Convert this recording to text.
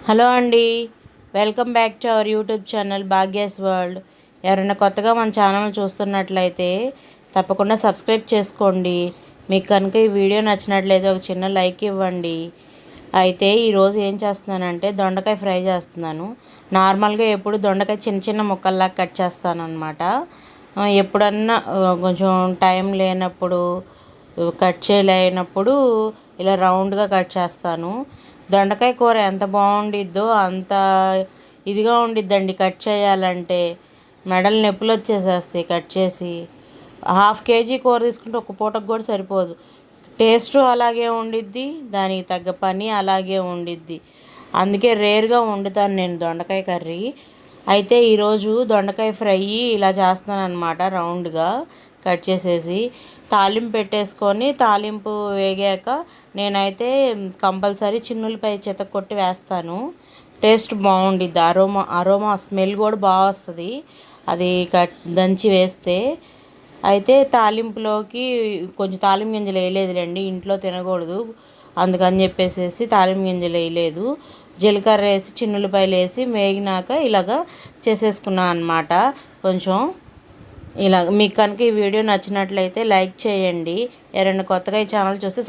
Hello అండి, welcome back to our YouTube channel Bhagyas world. ఎవరైనా కొత్తగా మన ఛానల్ చూస్తున్నట్లయితే తప్పకుండా సబ్స్క్రైబ్ చేసుకోండి. మీకు కనుక ఈ వీడియో నచ్చినట్లయితే ఒక చిన్న లైక్ ఇవ్వండి. అయితే ఈరోజు ఏం చేస్తున్నానంటే దొండకాయ ఫ్రై చేస్తున్నాను. నార్మల్గా ఎప్పుడు దొండకాయ చిన్న చిన్న ముక్కల్లాగా కట్ చేస్తాను అనమాట. ఎప్పుడన్నా కొంచెం టైం లేనప్పుడు, కట్ చేయలేనప్పుడు ఇలా రౌండ్గా కట్ చేస్తాను. దొండకాయ కూర ఎంత బాగుండిద్దో అంత ఇదిగా ఉండిద్దండి. కట్ చేయాలంటే మెడలు నొప్పులు వచ్చేసేస్తాయి. కట్ చేసి హాఫ్ కేజీ కూర తీసుకుంటే ఒక పూటకు కూడా సరిపోదు. టేస్ట్ అలాగే ఉండిద్ది, దానికి తగ్గ పని అలాగే ఉండిద్ది. అందుకే రేర్గా వండుతాను నేను దొండకాయ కర్రీ. అయితే ఈరోజు దొండకాయ ఫ్రై ఇలా చేస్తున్నాను అనమాట. రౌండ్గా కట్ చేసేసి తాలింపు పెట్టేసుకొని, తాలింపు వేగాక నేనైతే కంపల్సరీ చిన్నులపై చితక్కొట్టి వేస్తాను. టేస్ట్ బాగుండిద్ది. అరోమా స్మెల్ కూడా బాగా వస్తుంది అది దంచి వేస్తే. అయితే తాలింపులోకి కొంచెం తాలింపు గింజలు వేయలేదులేండి, ఇంట్లో తినకూడదు అందుకని చెప్పేసి తాలింపు గింజలు వేయలేదు. జీలకర్ర వేసి చిన్నులపాయలు వేసి వేగినాక ఇలాగా చేసేసుకున్నాను అనమాట. కొంచెం ఇలా మీకు కనుక ఈ వీడియో నచ్చినట్లయితే లైక్ చేయండి. ఎవరైనా కొత్తగా ఈ ఛానల్ చూస్తే